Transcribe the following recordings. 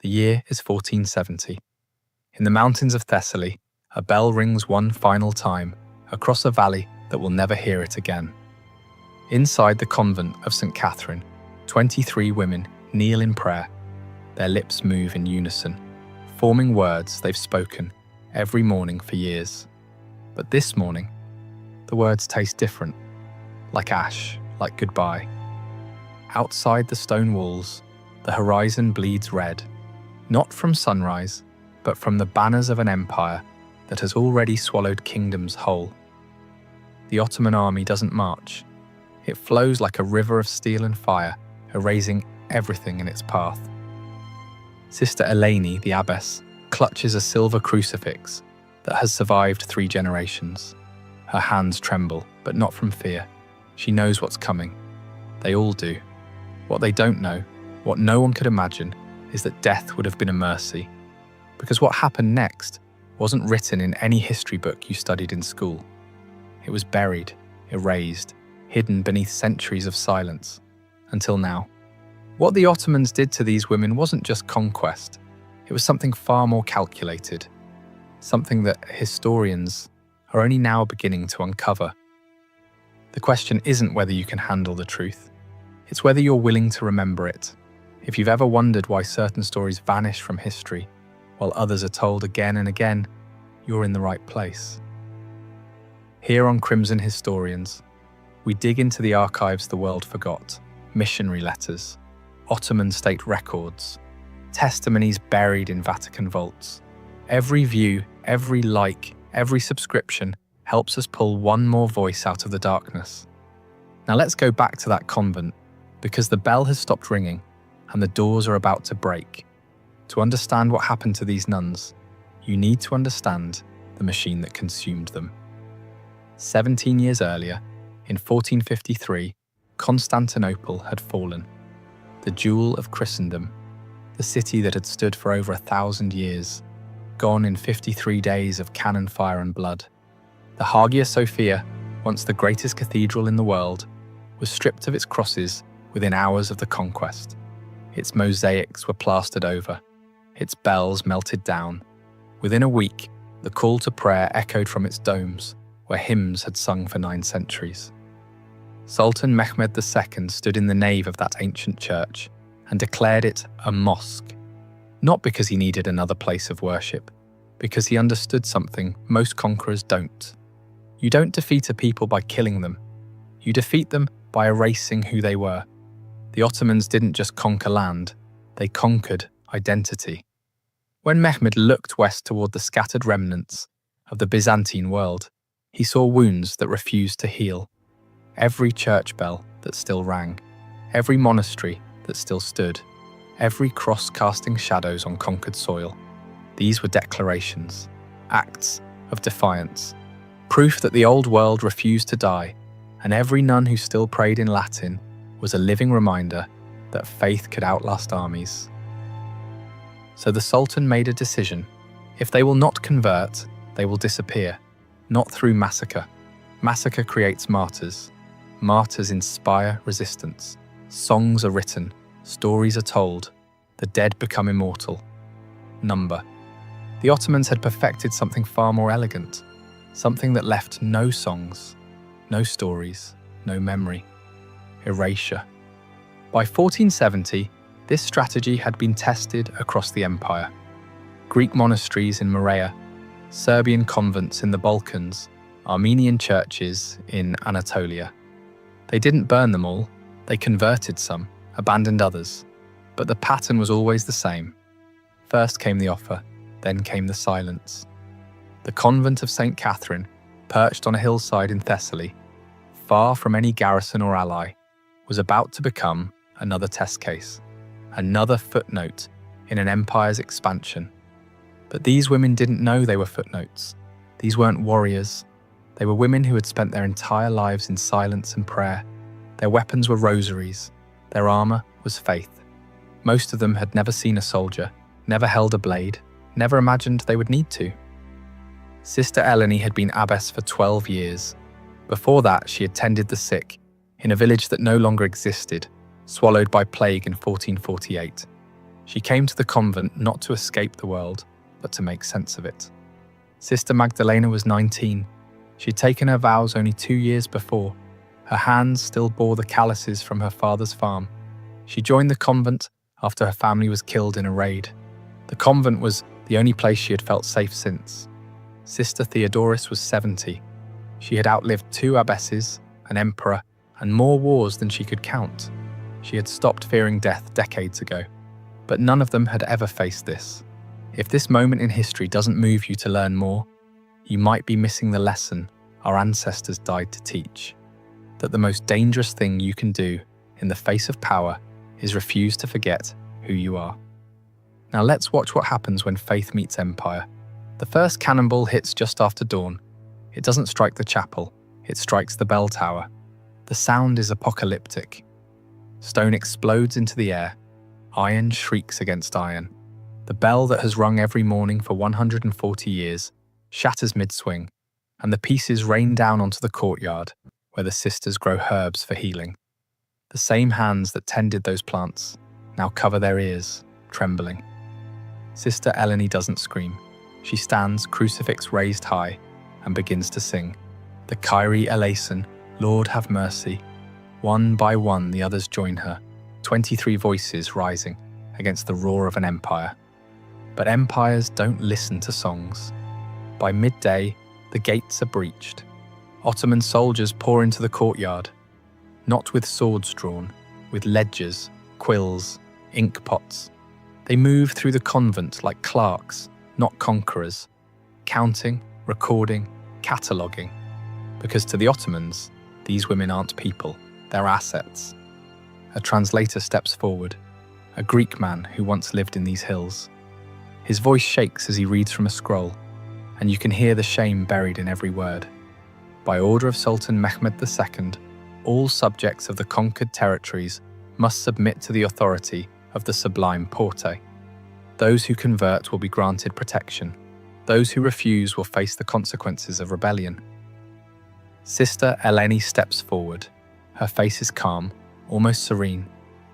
The year is 1470. In the mountains of Thessaly, a bell rings one final time across a valley that will never hear it again. Inside the convent of St. Catherine, 23 women kneel in prayer. Their lips move in unison, forming words they've spoken every morning for years. But this morning, the words taste different, like ash, like goodbye. Outside the stone walls, the horizon bleeds red, not from sunrise, but from the banners of an empire that has already swallowed kingdoms whole. The Ottoman army doesn't march. It flows like a river of steel and fire, erasing everything in its path. Sister Eleni, the abbess, clutches a silver crucifix that has survived 3 generations. Her hands tremble, but not from fear. She knows what's coming. They all do. What they don't know, what no one could imagine, is that death would have been a mercy. Because what happened next wasn't written in any history book you studied in school. It was buried, erased, hidden beneath centuries of silence, until now. What the Ottomans did to these women wasn't just conquest. It was something far more calculated, something that historians are only now beginning to uncover. The question isn't whether you can handle the truth. It's whether you're willing to remember it. If you've ever wondered why certain stories vanish from history, while others are told again and again, you're in the right place. Here on Crimson Historians, we dig into the archives the world forgot, missionary letters, Ottoman state records, testimonies buried in Vatican vaults. Every view, every like, every subscription helps us pull one more voice out of the darkness. Now let's go back to that convent, because the bell has stopped ringing and the doors are about to break. To understand what happened to these nuns, you need to understand the machine that consumed them. 17 years earlier, in 1453, Constantinople had fallen, the jewel of Christendom, the city that had stood for over 1,000 years, gone in 53 days of cannon fire and blood. The Hagia Sophia, once the greatest cathedral in the world, was stripped of its crosses within hours of the conquest. Its mosaics were plastered over, its bells melted down. Within a week, the call to prayer echoed from its domes, where hymns had sung for 9 centuries. Sultan Mehmed II stood in the nave of that ancient church and declared it a mosque, not because he needed another place of worship, because he understood something most conquerors don't. You don't defeat a people by killing them. You defeat them by erasing who they were. The Ottomans didn't just conquer land, they conquered identity. When Mehmed looked west toward the scattered remnants of the Byzantine world, he saw wounds that refused to heal. Every church bell that still rang, every monastery that still stood, every cross casting shadows on conquered soil. These were declarations, acts of defiance, proof that the old world refused to die, and every nun who still prayed in Latin was a living reminder that faith could outlast armies. So the Sultan made a decision. If they will not convert, they will disappear, not through massacre. Massacre creates martyrs. Martyrs inspire resistance. Songs are written, stories are told, the dead become immortal. Number. The Ottomans had perfected something far more elegant, something that left no songs, no stories, no memory. Erasure. By 1470, this strategy had been tested across the empire. Greek monasteries in Morea, Serbian convents in the Balkans, Armenian churches in Anatolia. They didn't burn them all, they converted some, abandoned others. But the pattern was always the same. First came the offer, then came the silence. The convent of St. Catherine, perched on a hillside in Thessaly, far from any garrison or ally, was about to become another test case, another footnote in an empire's expansion. But these women didn't know they were footnotes. These weren't warriors. They were women who had spent their entire lives in silence and prayer. Their weapons were rosaries. Their armor was faith. Most of them had never seen a soldier, never held a blade, never imagined they would need to. Sister Eleni had been abbess for 12 years. Before that, she had tended the sick in a village that no longer existed, swallowed by plague in 1448. She came to the convent not to escape the world, but to make sense of it. Sister Magdalena was 19. She had taken her vows only 2 years before. Her hands still bore the calluses from her father's farm. She joined the convent after her family was killed in a raid. The convent was the only place she had felt safe since. Sister Theodoris was 70. She had outlived 2 abbesses, an emperor, and more wars than she could count. She had stopped fearing death decades ago, but none of them had ever faced this. If this moment in history doesn't move you to learn more, you might be missing the lesson our ancestors died to teach. That the most dangerous thing you can do in the face of power is refuse to forget who you are. Now let's watch what happens when faith meets empire. The first cannonball hits just after dawn. It doesn't strike the chapel, it strikes the bell tower. The sound is apocalyptic. Stone explodes into the air. Iron shrieks against iron. The bell that has rung every morning for 140 years shatters mid-swing, and the pieces rain down onto the courtyard where the sisters grow herbs for healing. The same hands that tended those plants now cover their ears, trembling. Sister Eleni doesn't scream. She stands, crucifix raised high, and begins to sing. The Kyrie eleison, Lord have mercy. One by one the others join her, 23 voices rising against the roar of an empire. But empires don't listen to songs. By midday, the gates are breached. Ottoman soldiers pour into the courtyard, not with swords drawn, with ledgers, quills, ink pots. They move through the convent like clerks, not conquerors, counting, recording, cataloguing. Because to the Ottomans, these women aren't people, they're assets. A translator steps forward, a Greek man who once lived in these hills. His voice shakes as he reads from a scroll, and you can hear the shame buried in every word. By order of Sultan Mehmed II, all subjects of the conquered territories must submit to the authority of the Sublime Porte. Those who convert will be granted protection. Those who refuse will face the consequences of rebellion. Sister Eleni steps forward. Her face is calm, almost serene.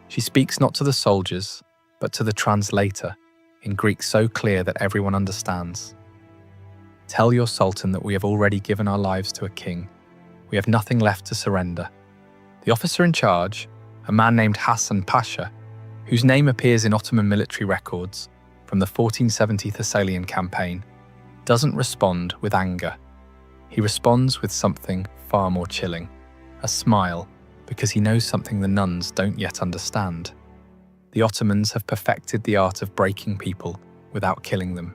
She speaks not to the soldiers, but to the translator, in Greek so clear that everyone understands. Tell your sultan that we have already given our lives to a king. We have nothing left to surrender. The officer in charge, a man named Hassan Pasha, whose name appears in Ottoman military records from the 1470 Thessalian campaign, doesn't respond with anger. He responds with something far more chilling, a smile, because he knows something the nuns don't yet understand. The Ottomans have perfected the art of breaking people without killing them.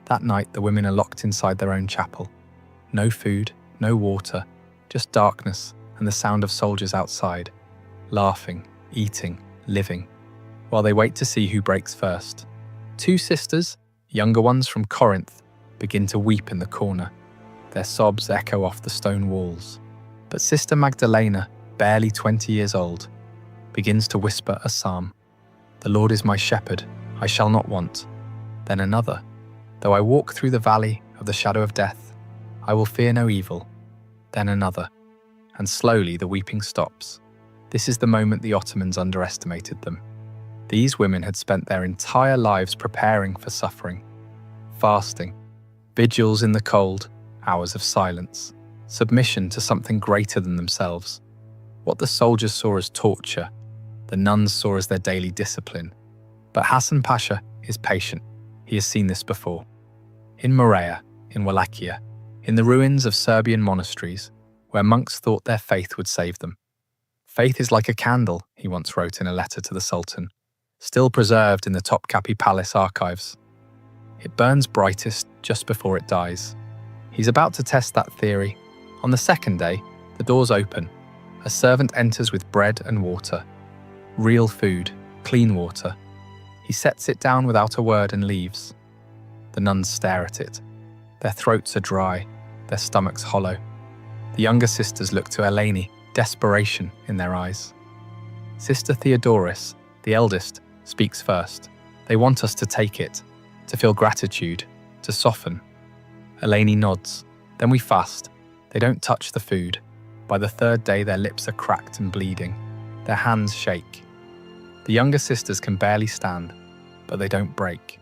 That night, the women are locked inside their own chapel. No food, no water, just darkness and the sound of soldiers outside, laughing, eating, living, while they wait to see who breaks first. 2 sisters, younger ones from Corinth, begin to weep in the corner. Their sobs echo off the stone walls. But Sister Magdalena, barely 20 years old, begins to whisper a psalm. The Lord is my shepherd, I shall not want. Then another. Though I walk through the valley of the shadow of death, I will fear no evil. Then another. And slowly the weeping stops. This is the moment the Ottomans underestimated them. These women had spent their entire lives preparing for suffering. Fasting, vigils in the cold, hours of silence, submission to something greater than themselves. What the soldiers saw as torture, the nuns saw as their daily discipline. But Hassan Pasha is patient. He has seen this before. In Morea, in Wallachia, in the ruins of Serbian monasteries, where monks thought their faith would save them. Faith is like a candle, he once wrote in a letter to the Sultan, still preserved in the Topkapi Palace archives. It burns brightest just before it dies. He's about to test that theory. On the second day, the doors open. A servant enters with bread and water. Real food, clean water. He sets it down without a word and leaves. The nuns stare at it. Their throats are dry, their stomachs hollow. The younger sisters look to Eleni, desperation in their eyes. Sister Theodoris, the eldest, speaks first. They want us to take it, to feel gratitude, to soften. Eleni nods. Then we fast. They don't touch the food. By the 3rd day, their lips are cracked and bleeding. Their hands shake. The younger sisters can barely stand. but they don't break.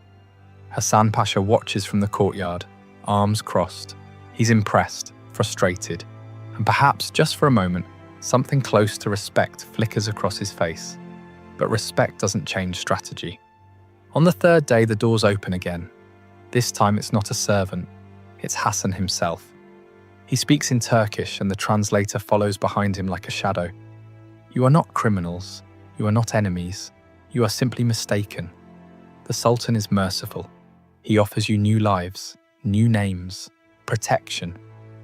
Hassan Pasha watches from the courtyard, arms crossed. He's impressed, frustrated, and perhaps just for a moment, something close to respect flickers across his face. But respect doesn't change strategy. On the third day, the doors open again. This time it's not a servant, it's Hassan himself. He speaks in Turkish and the translator follows behind him like a shadow. You are not criminals, you are not enemies, you are simply mistaken. The Sultan is merciful. He offers you new lives, new names, protection.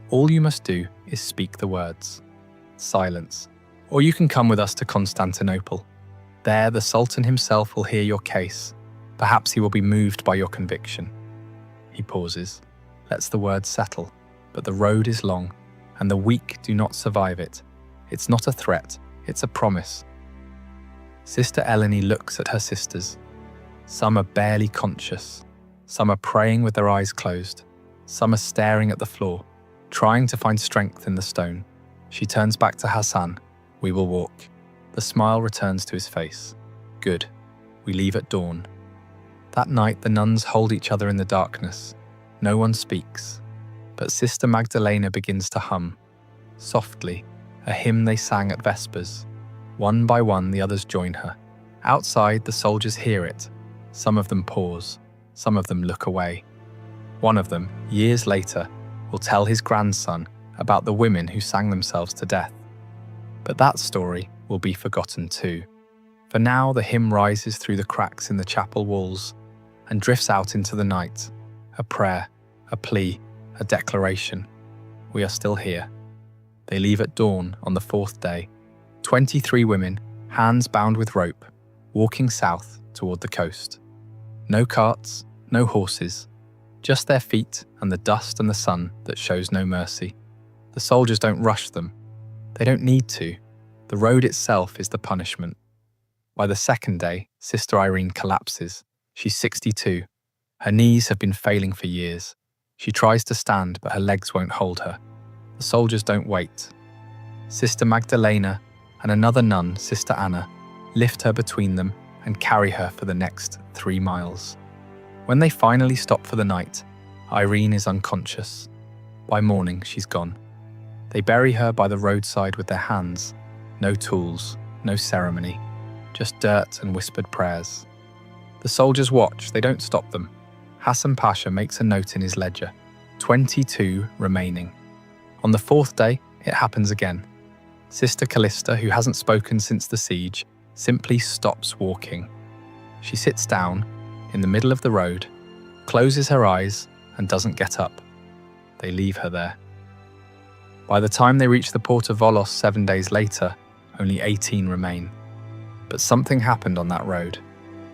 All you must do is speak the words. Silence. Or you can come with us to Constantinople. There, the Sultan himself will hear your case. Perhaps he will be moved by your conviction. He pauses, lets the words settle. But the road is long, and the weak do not survive it. It's not a threat, it's a promise. Sister Eleni looks at her sisters. Some are barely conscious. Some are praying with their eyes closed. Some are staring at the floor, trying to find strength in the stone. She turns back to Hassan. We will walk. The smile returns to his face. Good. We leave at dawn. That night, the nuns hold each other in the darkness. No one speaks. But Sister Magdalena begins to hum, softly, a hymn they sang at Vespers. One by one, the others join her. Outside, the soldiers hear it. Some of them pause, some of them look away. One of them, years later, will tell his grandson about the women who sang themselves to death. But that story will be forgotten too. For now, the hymn rises through the cracks in the chapel walls and drifts out into the night, a prayer, a plea, a declaration. We are still here. They leave at dawn on the fourth day. 23 women, hands bound with rope, walking south toward the coast. No carts, no horses, just their feet and the dust and the sun that shows no mercy. The soldiers don't rush them. They don't need to. The road itself is the punishment. By the second day, Sister Irene collapses. She's 62. Her knees have been failing for years. She tries to stand, but her legs won't hold her. The soldiers don't wait. Sister Magdalena and another nun, Sister Anna, lift her between them and carry her for the next 3 miles. When they finally stop for the night, Irene is unconscious. By morning, she's gone. They bury her by the roadside with their hands. No tools, no ceremony, just dirt and whispered prayers. The soldiers watch, they don't stop them. Hassan Pasha makes a note in his ledger. 22 remaining. On the fourth day, it happens again. Sister Callista, who hasn't spoken since the siege, simply stops walking. She sits down in the middle of the road, closes her eyes, and doesn't get up. They leave her there. By the time they reach the port of Volos 7 days later, only 18 remain. But something happened on that road.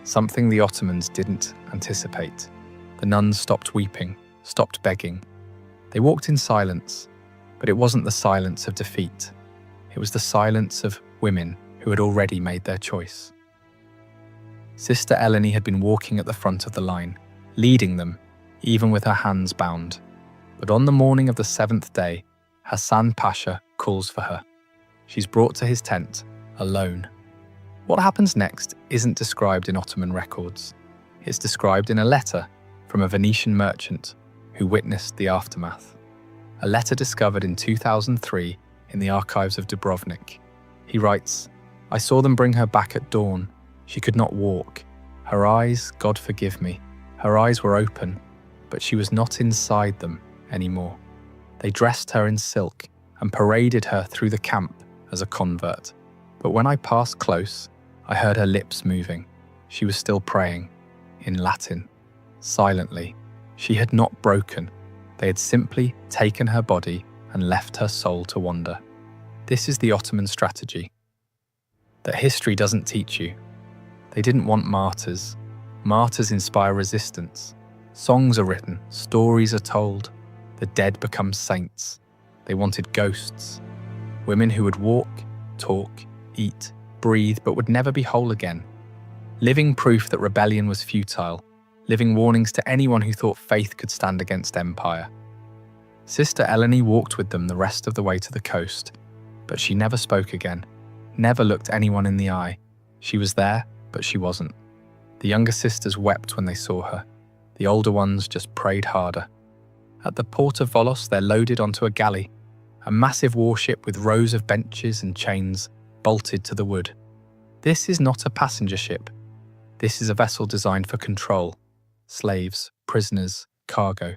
Something the Ottomans didn't anticipate. The nuns stopped weeping, stopped begging. They walked in silence, but it wasn't the silence of defeat. It was the silence of women who had already made their choice. Sister Eleni had been walking at the front of the line, leading them, even with her hands bound. But on the morning of the 7th day, Hassan Pasha calls for her. She's brought to his tent, alone. What happens next isn't described in Ottoman records. It's described in a letter from a Venetian merchant who witnessed the aftermath. A letter discovered in 2003 in the archives of Dubrovnik. He writes, "I saw them bring her back at dawn. She could not walk. Her eyes, God forgive me, her eyes were open, but she was not inside them anymore. They dressed her in silk and paraded her through the camp as a convert. But when I passed close, I heard her lips moving. She was still praying, in Latin. Silently, she had not broken. They had simply taken her body and left her soul to wander." This is the Ottoman strategy that history doesn't teach you. They didn't want martyrs. Martyrs inspire resistance. Songs are written, stories are told. The dead become saints. They wanted ghosts. Women who would walk, talk, eat, breathe, but would never be whole again. Living proof that rebellion was futile. Living warnings to anyone who thought faith could stand against empire. Sister Eleni walked with them the rest of the way to the coast, but she never spoke again, never looked anyone in the eye. She was there, but she wasn't. The younger sisters wept when they saw her. The older ones just prayed harder. At the port of Volos, they're loaded onto a galley, a massive warship with rows of benches and chains bolted to the wood. This is not a passenger ship. This is a vessel designed for control. Slaves, prisoners, cargo.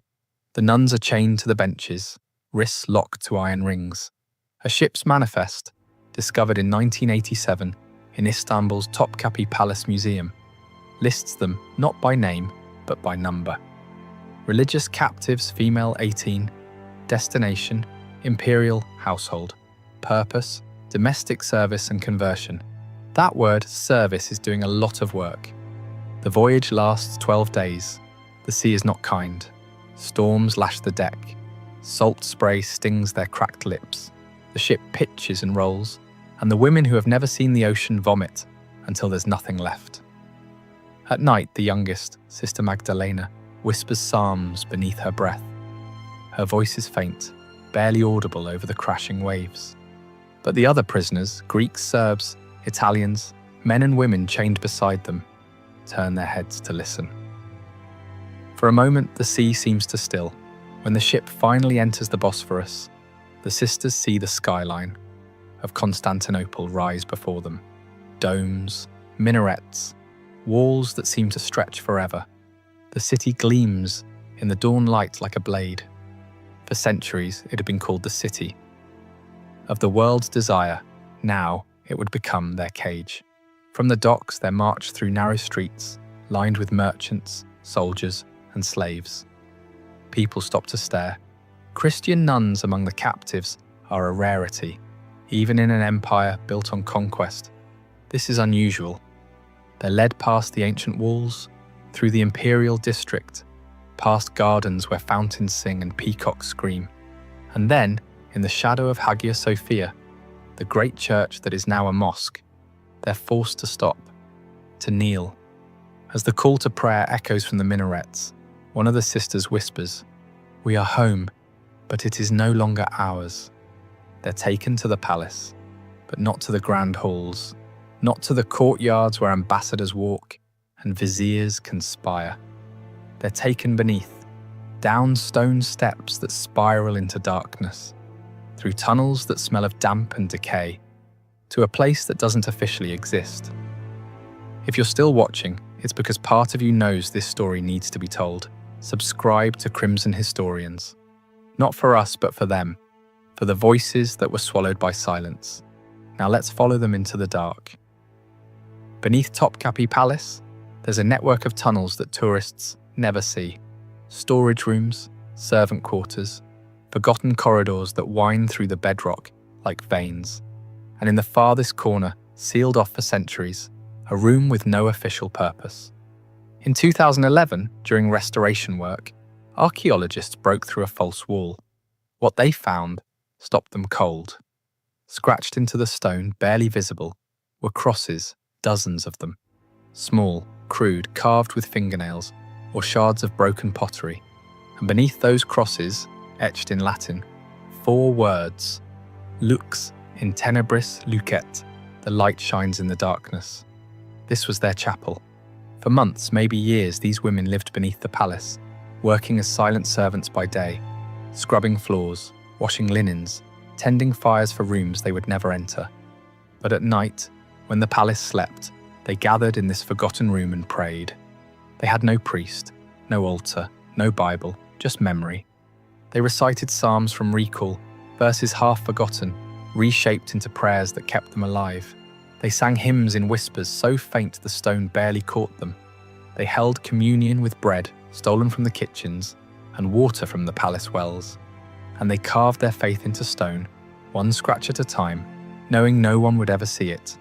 The nuns are chained to the benches, wrists locked to iron rings. A ship's manifest, discovered in 1987 in Istanbul's Topkapi Palace Museum, lists them not by name, but by number. Religious captives, female 18, destination, imperial household, purpose, domestic service and conversion. That word, service, is doing a lot of work. The voyage lasts 12 days. The sea is not kind. Storms lash the deck. Salt spray stings their cracked lips. The ship pitches and rolls, and the women who have never seen the ocean vomit until there's nothing left. At night, the youngest, Sister Magdalena, whispers psalms beneath her breath. Her voice is faint, barely audible over the crashing waves. But the other prisoners, Greeks, Serbs, Italians, men and women chained beside them, turn their heads to listen. For a moment, the sea seems to still. When the ship finally enters the Bosphorus, the sisters see the skyline of Constantinople rise before them. Domes, minarets, walls that seem to stretch forever. The city gleams in the dawn light like a blade. For centuries, it had been called the city of the world's desire. Now, it would become their cage. From the docks, they march through narrow streets, lined with merchants, soldiers, and slaves. People stop to stare. Christian nuns among the captives are a rarity, even in an empire built on conquest. This is unusual. They're led past the ancient walls, through the imperial district, past gardens where fountains sing and peacocks scream, and then, in the shadow of Hagia Sophia, the great church that is now a mosque, they're forced to stop, to kneel. As the call to prayer echoes from the minarets, one of the sisters whispers, "We are home, but it is no longer ours." They're taken to the palace, but not to the grand halls, not to the courtyards where ambassadors walk and viziers conspire. They're taken beneath, down stone steps that spiral into darkness, through tunnels that smell of damp and decay, to a place that doesn't officially exist. If you're still watching, it's because part of you knows this story needs to be told. Subscribe to Crimson Historians. Not for us, but for them, for the voices that were swallowed by silence. Now let's follow them into the dark. Beneath Topkapi Palace, there's a network of tunnels that tourists never see. Storage rooms, servant quarters, forgotten corridors that wind through the bedrock like veins. And in the farthest corner, sealed off for centuries, a room with no official purpose. In 2011, during restoration work, archaeologists broke through a false wall. What they found stopped them cold. Scratched into the stone, barely visible, were crosses, dozens of them. Small, crude, carved with fingernails, or shards of broken pottery. And beneath those crosses, etched in Latin, 4 words: Lux in tenebris lucet, the light shines in the darkness. This was their chapel. For months, maybe years, these women lived beneath the palace, working as silent servants by day, scrubbing floors, washing linens, tending fires for rooms they would never enter. But at night, when the palace slept, they gathered in this forgotten room and prayed. They had no priest, no altar, no Bible, just memory. They recited psalms from recall, verses half forgotten, reshaped into prayers that kept them alive. They sang hymns in whispers so faint the stone barely caught them. They held communion with bread stolen from the kitchens and water from the palace wells. And they carved their faith into stone, one scratch at a time, knowing no one would ever see it.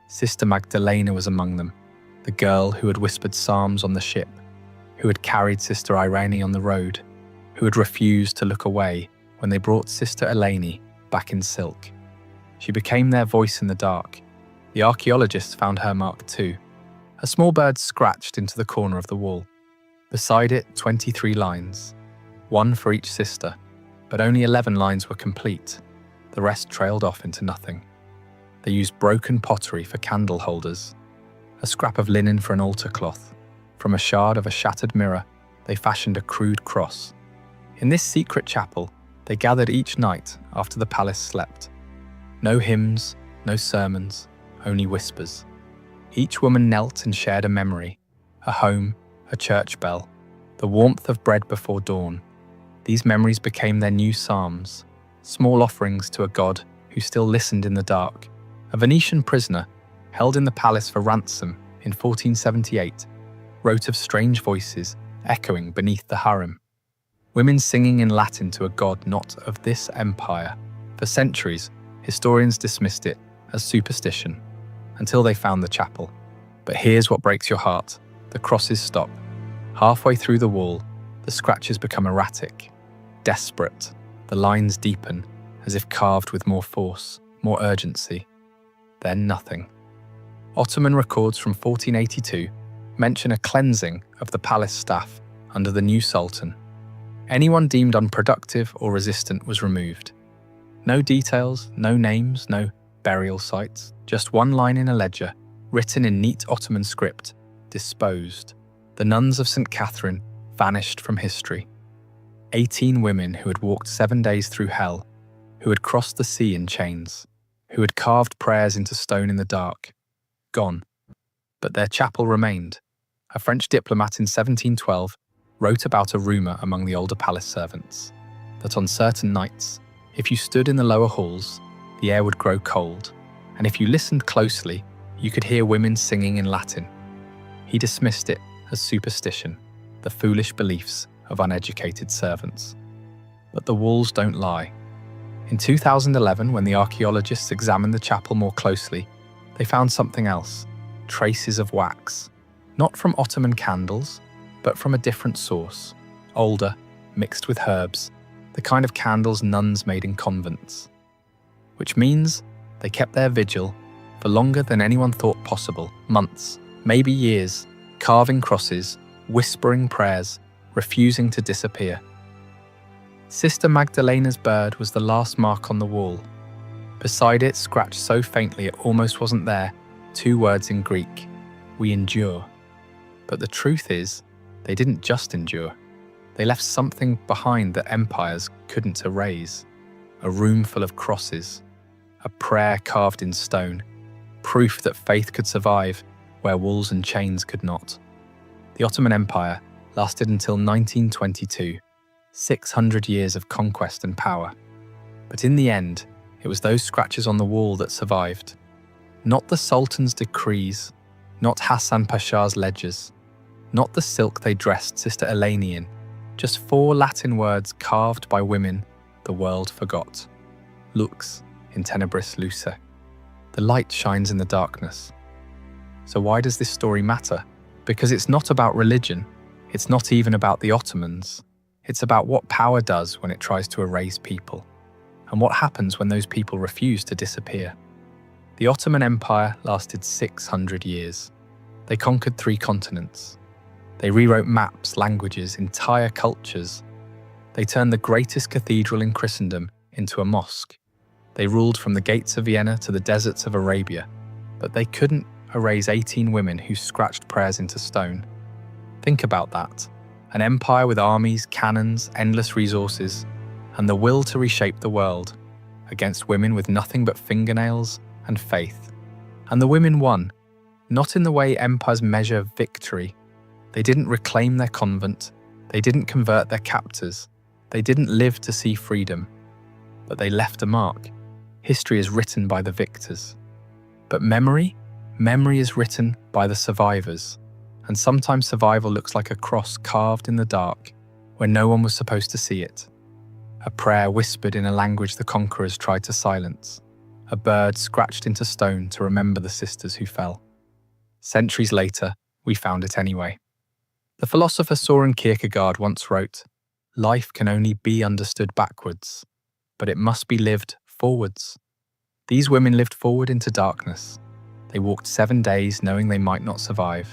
Sister Magdalena was among them, the girl who had whispered psalms on the ship, who had carried Sister Irene on the road, who had refused to look away when they brought Sister Eleni back in silk. She became their voice in the dark. The archaeologists found her mark too, a small bird scratched into the corner of the wall. Beside it, 23 lines, one for each sister, but only 11 lines were complete. The rest trailed off into nothing. They used broken pottery for candle holders, a scrap of linen for an altar cloth. From a shard of a shattered mirror, they fashioned a crude cross. In this secret chapel, they gathered each night after the palace slept. No hymns, no sermons, only whispers. Each woman knelt and shared a memory, a home, a church bell, the warmth of bread before dawn. These memories became their new psalms, small offerings to a God who still listened in the dark. A Venetian prisoner, held in the palace for ransom in 1478, wrote of strange voices echoing beneath the harem. Women singing in Latin to a God not of this empire. For centuries, historians dismissed it as superstition, until they found the chapel. But here's what breaks your heart. The crosses stop. Halfway through the wall, the scratches become erratic, desperate. The lines deepen, as if carved with more force, more urgency. Then nothing. Ottoman records from 1482 mention a cleansing of the palace staff under the new sultan. Anyone deemed unproductive or resistant was removed. No details, no names, no burial sites, just one line in a ledger, written in neat Ottoman script: disposed. The nuns of St. Catherine vanished from history. 18 women who had walked 7 days through hell, who had crossed the sea in chains, who had carved prayers into stone in the dark, gone. But their chapel remained. A French diplomat in 1712 wrote about a rumour among the older palace servants, that on certain nights, if you stood in the lower halls, the air would grow cold, and if you listened closely, you could hear women singing in Latin. He dismissed it as superstition, the foolish beliefs of uneducated servants. But the walls don't lie. In 2011, when the archaeologists examined the chapel more closely, they found something else: traces of wax. Not from Ottoman candles, but from a different source, older, mixed with herbs, the kind of candles nuns made in convents. Which means they kept their vigil for longer than anyone thought possible, months, maybe years, carving crosses, whispering prayers, refusing to disappear. Sister Magdalena's bird was the last mark on the wall. Beside it, scratched so faintly it almost wasn't there, 2 words in Greek: we endure. But the truth is, they didn't just endure. They left something behind that empires couldn't erase. A room full of crosses, a prayer carved in stone, proof that faith could survive where walls and chains could not. The Ottoman Empire lasted until 1922, 600 years of conquest and power. But in the end, it was those scratches on the wall that survived. Not the Sultan's decrees, not Hassan Pasha's ledgers, not the silk they dressed Sister Eleni in, just 4 Latin words carved by women the world forgot. Lux in tenebris luce. The light shines in the darkness. So why does this story matter? Because it's not about religion. It's not even about the Ottomans. It's about what power does when it tries to erase people, and what happens when those people refuse to disappear. The Ottoman Empire lasted 600 years. They conquered 3 continents. They rewrote maps, languages, entire cultures. They turned the greatest cathedral in Christendom into a mosque. They ruled from the gates of Vienna to the deserts of Arabia, but they couldn't erase 18 women who scratched prayers into stone. Think about that. An empire with armies, cannons, endless resources, and the will to reshape the world, against women with nothing but fingernails and faith. And the women won, not in the way empires measure victory. They didn't reclaim their convent, they didn't convert their captors, they didn't live to see freedom, but they left a mark. History is written by the victors. But memory is written by the survivors. And sometimes survival looks like a cross carved in the dark where no one was supposed to see it. A prayer whispered in a language the conquerors tried to silence. A bird scratched into stone to remember the sisters who fell. Centuries later, we found it anyway. The philosopher Søren Kierkegaard once wrote, "Life can only be understood backwards, but it must be lived forwards." These women lived forward into darkness. They walked 7 days knowing they might not survive.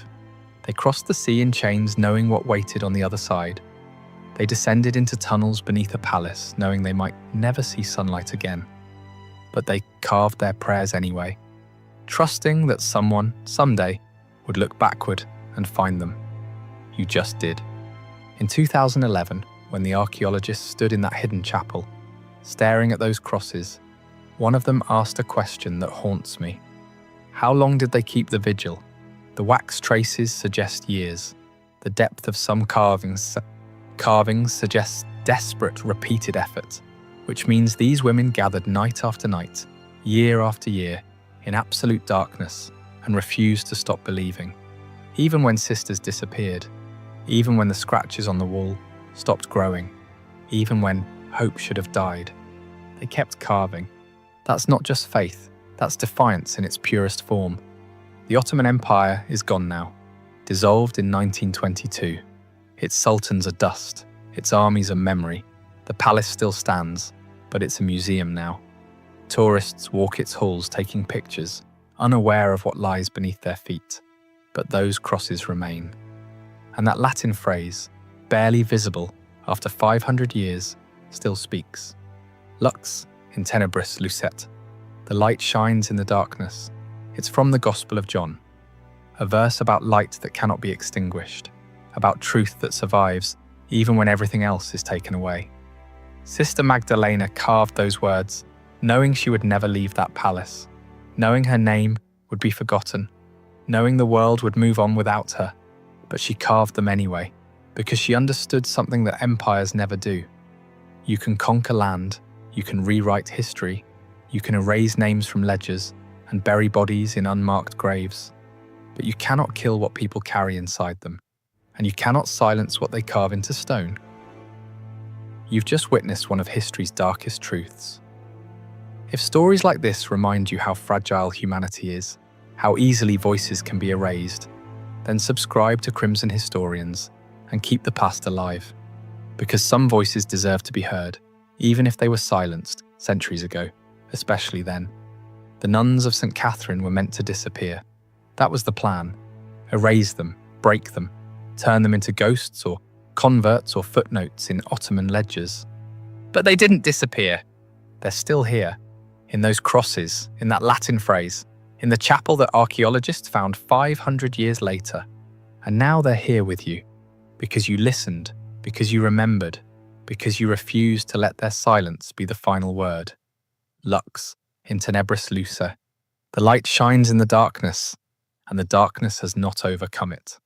They crossed the sea in chains knowing what waited on the other side. They descended into tunnels beneath a palace knowing they might never see sunlight again. But they carved their prayers anyway, trusting that someone, someday, would look backward and find them. You just did. In 2011, when the archaeologists stood in that hidden chapel, staring at those crosses, one of them asked a question that haunts me. How long did they keep the vigil? The wax traces suggest years. The depth of some carvings suggests desperate, repeated effort, which means these women gathered night after night, year after year, in absolute darkness, and refused to stop believing. Even when sisters disappeared, even when the scratches on the wall stopped growing, even when hope should have died, they kept carving. That's not just faith, that's defiance in its purest form. The Ottoman Empire is gone now, dissolved in 1922. Its sultans are dust, its armies are memory. The palace still stands, but it's a museum now. Tourists walk its halls taking pictures, unaware of what lies beneath their feet. But those crosses remain. And that Latin phrase, barely visible after 500 years, still speaks. Lux in tenebris lucet. The light shines in the darkness. It's from the Gospel of John, a verse about light that cannot be extinguished, about truth that survives even when everything else is taken away. Sister Magdalena carved those words, knowing she would never leave that palace, knowing her name would be forgotten, knowing the world would move on without her. But she carved them anyway, because she understood something that empires never do. You can conquer land, you can rewrite history, you can erase names from ledgers and bury bodies in unmarked graves. But you cannot kill what people carry inside them, and you cannot silence what they carve into stone. You've just witnessed one of history's darkest truths. If stories like this remind you how fragile humanity is, how easily voices can be erased, then subscribe to Crimson Historians and keep the past alive. Because some voices deserve to be heard, even if they were silenced centuries ago, especially then. The nuns of St. Catherine were meant to disappear. That was the plan. Erase them, break them, turn them into ghosts or converts or footnotes in Ottoman ledgers. But they didn't disappear. They're still here, in those crosses, in that Latin phrase, in the chapel that archaeologists found 500 years later. And now they're here with you, because you listened, because you remembered, because you refused to let their silence be the final word. Lux in tenebris luce. The light shines in the darkness, and the darkness has not overcome it.